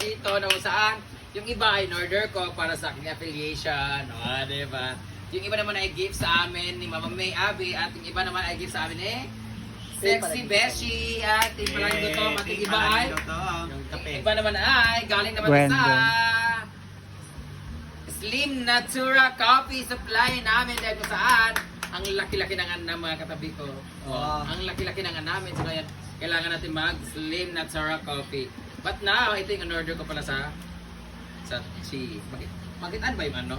dito na kung saan yung iba in order ko para sa aking affiliation. O, diba? Yung iba naman ay gift sa amin ni Mama May Abby at yung iba naman ay gift sa amin eh Sexy Beshi at yung palang gutom at yung iba ay yung iba naman ay galing naman sa Slim Natura Coffee Supply namin dahil kung saan ang laki-laki ng mga katabi ko. Ang laki-laki ng namin. So kaya kailangan natin mag Slim Natura Coffee. But now, ito yung in-order ko pala sa Chi. Bakit ba yung ano?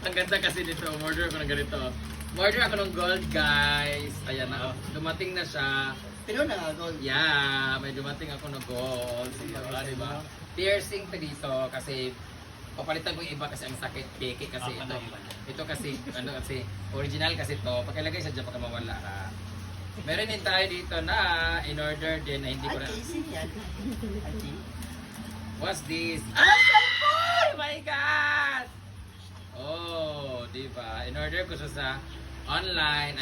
Ang ganda kasi dito. Order ko ng ganito. Order ako ng gold, guys. Ayan na. Dumating na siya. Pero na gold. Yeah, may dumating ako ng gold. Diba? Piercing pa dito kasi papalitan ko yung iba kasi ang sakit, peke kasi ito. Ito kasi, original kasi to. Pakilagay sa dyan pagka mawala ka. Meron din tayo dito na in-order din na hindi ko na... What's this? Oh my God! Oh, diba? In-order ko siya sa online.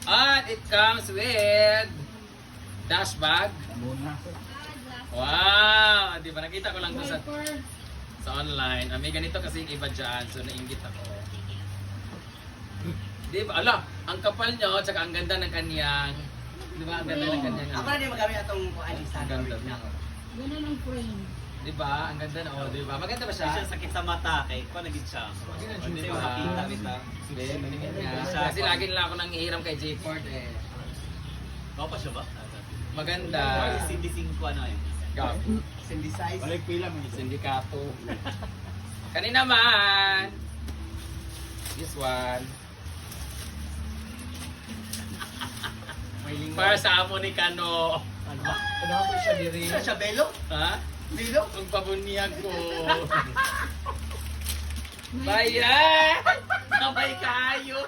At it comes with dash bag. Wow! Di ba? Nakita ko lang to sa online. May ganito kasi yung iba dyan. So, nainggit ako. Di ba? Ala! Ang kapal nyo, tsaka ang ganda ng kanyang... Di ba? Ang ganda ng kanyang... Ako na din magamit itong alisa. Ang ganda niya. Ganun ang frame. Di ba? Ang ganda na. Oh, di ba? Maganda ba siya? Siya sakit sa mata kay ko nagit siya. Hindi mo makita kita. Kasi lagi nila ako nang ihiram kay J Ford eh. Ako pa siya ba? Maganda. Hindi 5 ano eh. Gapo. Synthesize. Balik pila mo. Sindikato. Kanina man. This one. Para sa amo ni Kano. Ano ako siya diri? Siya belo? Ha? Belo? Magpabunyag ko. Bayan! Gamay kayo.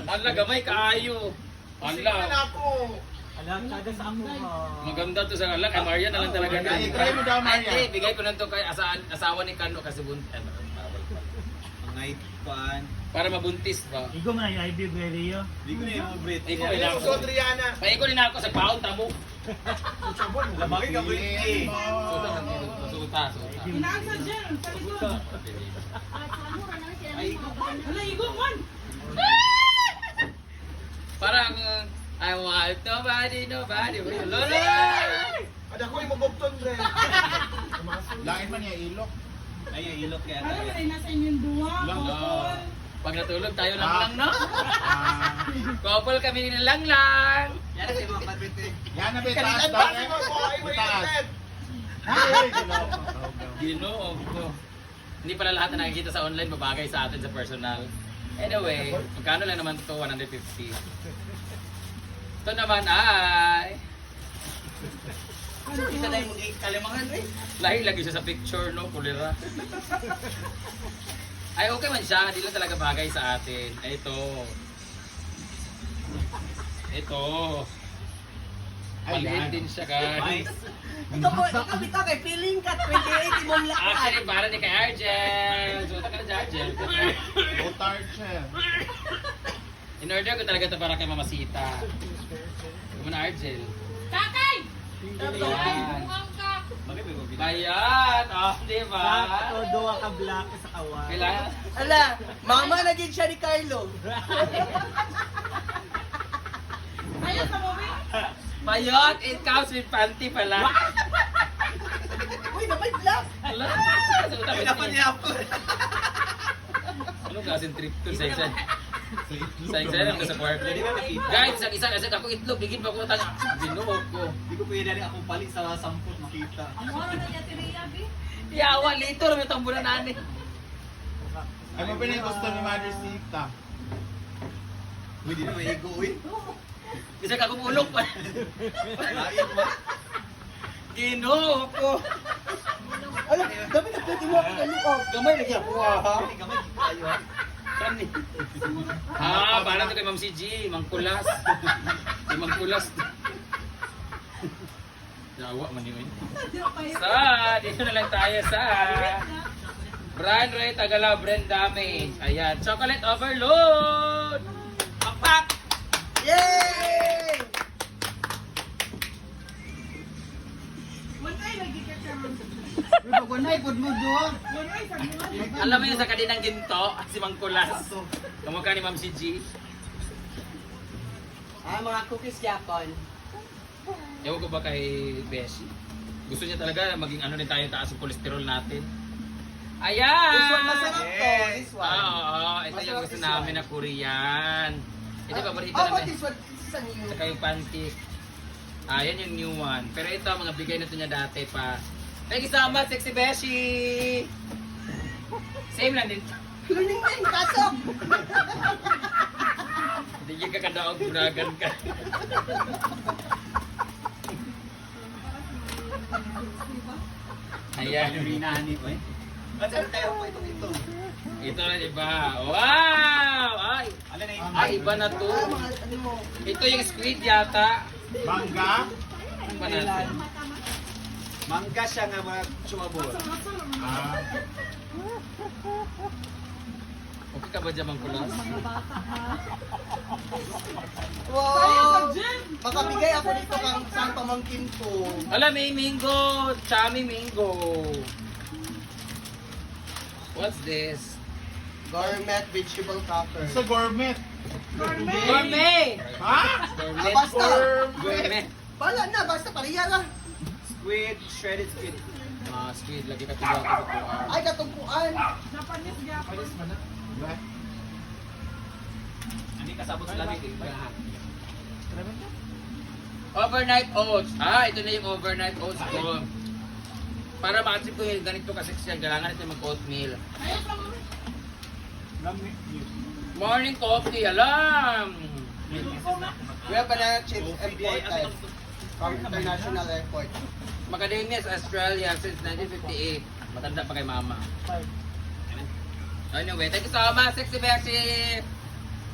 Ala, gamay kayo. Ala. Alam, kada sa amo ha. Maganda to sa ala. Kay Maria na lang talaga. Bigay mo daw, Maria. Hindi, bigay ko na to kay asawa ni Kano kasi buntis. Ngay pan. Para mabuntis ba? Igo man ay IB Berio. Di ko na yung breath. Iko rin ako. Adriana. Paiko rin ako sa paon tamo. Lamangin ka breath eh. Suta. Inaasa dyan, sa likod. Ay, Hala, igo man! parang I want nobody. Lolo! Ada ko yung mabugton, Dre. Lain man niya ilok. Ay, yung ilok kaya Ano tayo. ba nasa inyong duwa? Lang, Couple? Pag natulog tayo lang lang, no? Ah, Couple kami ni lang lang. Yan na si mga patrit eh. yan na ba taas Kalitan daw? ba si mo? Ay, may Taas. internet. Ay, ginawa. Ginoo ko. Hindi pala lahat na nakikita sa online babagay sa atin sa personal. Anyway, magkano lang naman to 150. Ito naman ay Kita na yung kalimangan, Dre. lahi lagi siya sa picture, no? Kulira. Ay, okay man siya. Hindi lang talaga bagay sa atin. Ay, ito. Maliit din siya, guys. Ikaw bitaw kay feeling ka 28 imong lakad. Actually, para ni kay Argel. Suta ka na si Argel. Botard siya. In-order ko talaga ito para kay Mama Sita. Come on, Argel. Kakay! Ayan. Mukhang ka! Bakit may mabili? Ayan. Oh, di ba? Duwa ka black sa kawan. Kailangan. Ala, mama naging siya ni Carlo. Ayaw sa movie? Mayot, it comes with panty pala. Uy, napay black. Ala, suta Ay, ba dapat siya? niya ako. Ano kasing trip to sa isa? Sa isa lang sa kwarto. Hindi ka nakita. Guys, ang isa kasi ako itlog, bigin ba ko tanga? Binuog ko. Hindi ko pwede rin akong palit sa 10 makita. Ang moro na yati Rhea, B. Yawa, lito lang yung tambulan nanin. Ay, mo pinay gusto ni Mother Sita. Uy, di na may ego uy. Isa ka kumulong pa. Lain mo. Ginoo ko. Ala, dami na pwede mo ako kalukaw. Gamay lagi ako ha. Hindi ka magkikayo ha. Kani. Parang ito kay Ma'am CG, Mangkulas. Kay Mangkulas. Yawa man yun. Dito na lang tayo sa Brand Ray Tagala Brand Damage. Ayan, Chocolate Overload. Pakpak! Yay! kunay, pud mo do. Alam mo yun sa kaninang ginto, si Mang Kulas. Kamukha ni Ma'am si G. Mga cookies yapon. Ewan ko ba kay Beshi? Gusto niya talaga maging ano din tayo taas ang kolesterol natin. Ayan! This one masarap to, this one. Oo, ito yung Masarap gusto this namin one. na Korean. Ito paborito Oh, namin. this one, this is a new. Saka yung pancake. Yan yung new one. Pero ito, mga bigay na ito niya dati pa. Thank you so much, Sexy Beshi! Same lang din. Learning na yung kasok. Hindi ka kadaog, buragan ka. Ayan. Hinahanip eh. Saan tayo po ito? Ito na iba. Wow! Ay! Ano na yun? Ay, iba na to. Mga ano. Ito yung squid yata. Mangga. Ano ba natin? Mangga siya nga mga chumabor. Ah, Okay ka ba dyan, Mang Kulas? Wow! Makabigay ako nito kang saan pamangkin ko. Ala, may mango! Chami mango! What's this? Gourmet vegetable cracker. sa gourmet. Gourmet! Ha? Gourmet! Basta. Gourmet! Bala na, basta pariya lang. Squid, shredded squid. Squid, lagi ka tuwa ka sa kuwan. Ay, katungkuan. Hindi kasabot sa lamig eh. Overnight oats. Ito na yung overnight oats ko. Para ma-achieve ko yung ganito kasi siya, kailangan ito mag-oatmeal. Morning coffee, alam! We have banana chips import type from International Airport. Macadamia's Australia since 1958. Matanda pa kay mama. Anyway, thank you so much, Sexy Beshi!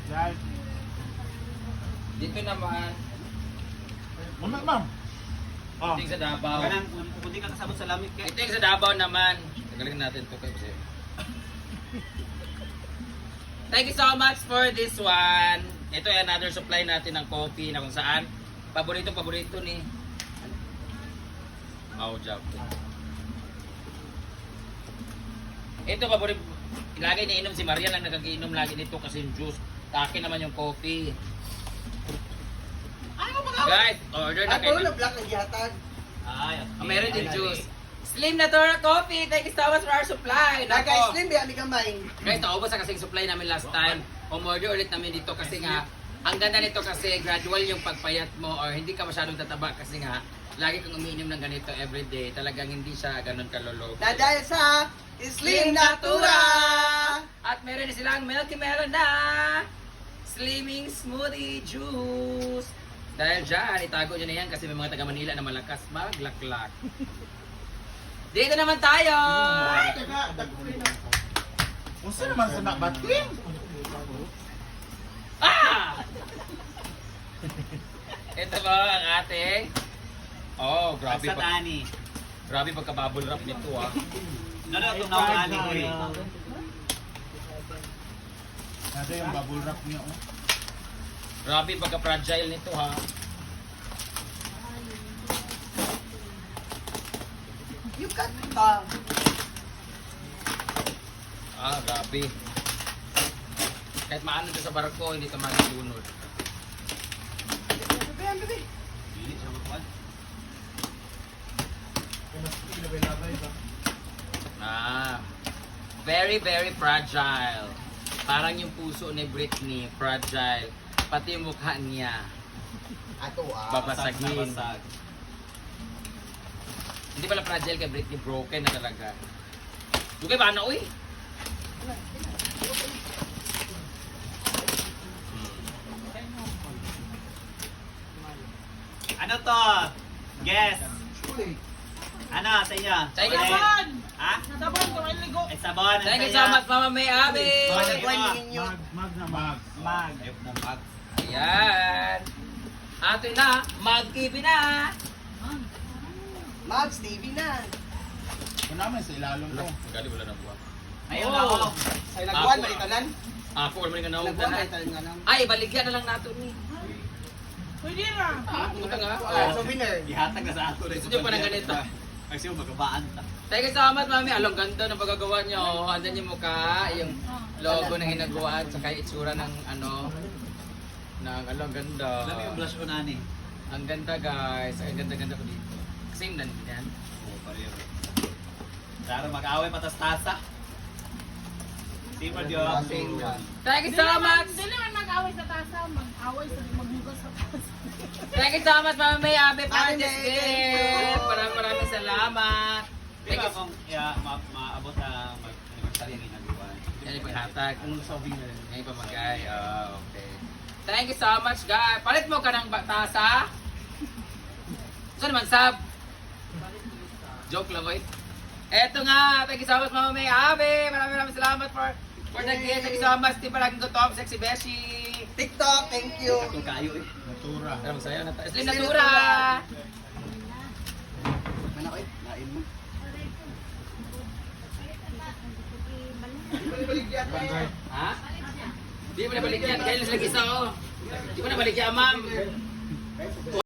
Yan. Dito naman, Ma'am. Oh. ito yung sa Davao. Kanang, kung di ka kasabot sa lamig ka. Ito yung sa Davao naman. Tagalin natin ito kasi. Thank you so much for this one. Ito ay another supply natin ng coffee na kung saan paborito ni Mau Job. Ito paborito. Lagi iniinom si Maria lang nagagiinom lagi nito kasi yung juice. Sa akin naman yung coffee. Guys, order na At kayo. puro na black ang gihatag. Ay, Meron din juice. Slim Natura Coffee, thank you so much for our supply. Nagay Nako. slim, biya mi gamay. Guys, naubos na kasi yung supply namin last time. Umorder ulit namin dito kasi nga, ang ganda nito kasi gradual yung pagpayat mo or hindi ka masyadong tataba kasi nga, lagi kang umiinom ng ganito everyday. Talagang hindi siya ganun kalolog. Na dahil sa Slim Natura! At meron din silang Milky Melon na Slimming Smoothie Juice. Dahil dyan, itago nyo na yan kasi may mga taga Manila na malakas maglaklak. Dito naman tayo! Kung saan naman sa nakabating? Ah! Ito ba ang ating... Oh, grabe Sa pa. tani. Grabe pagka-bubble wrap nito ah. Ano itong nawali ko eh. Nasa yung bubble wrap niya. Oh. Grabe pagka-fragile nito ha. You got Grabe. Kahit maano ito sa barko, hindi ito magulunod. Hindi siya magkuhan. Very, very fragile. Parang yung puso ni Britney, fragile. Pati yung mukha niya, Ato babasagin. Basag. Hindi pala fragile kay Britney, broken na talaga. Dugay ba na, uy? Ano to? Guess. Ano sa inyo? Sa inyo. Sabon! Ha? Sabon ko, may ligo. Ay, sabon. Ano Thank you sa so inyo? much, Mama May Abi! Ano? Mag na mag. Mag. Ayaw mo mag. Ayan. Ato na, mag-TV na. Mags, TV na. Kung naman sa ilalong ko. Gali wala na buwan. Ayaw Oh. na ako. Ay, nagbuwan, Ako. malitalan. Ako, wala man nga naog Nagbuwan, na. malitalan nga lang. Ay, baligyan na lang nato ni. Pwede na. Pumunta nga. Souvenir. Ihatag na sa ato. Gusto nyo pa ng ganito? Ay siya, magabaan ta. Thank you so much, mami. Along ganda ng pagkagawa nyo. Andan yung mukha, yung logo ng ginagawa, at saka yung itsura ng ano, ng along ganda. Alam mo yung blush ko na ni. Ang ganda guys. Ang ganda-ganda ko dito. Same lang din yan. Oo, pareho. Daro mag-away patas-tasa. Simple yun. Same yan. Thank you so much. Hindi naman mag-away sa tasa, mag-away sa maghugas sa tasa. Thank you so much, Mami Abe Mami, Pantes thank you. Gift. Maraming salamat. Di ba kung maabot na mag-anniversary ng ginagawa? Yan yung paghatag. Yan yung pamagay. Okay. Thank you so much, guys. Palit mo ka ng tasa. Saan naman, Sab? Joke lang, boy. Eto nga. Thank you so much, Mama May Abe. Maraming salamat for the gift. Thank you so much. Di palaging gutom, Sexy Beshi. TikTok, thank you. Itong kayo eh. Natura. Ano masayo na Slim Natura. Mana ko eh, lain mo. Ha? Di mo na baligyan. Kaya lang sila isa, oh. Di mo na baligyan, ma'am.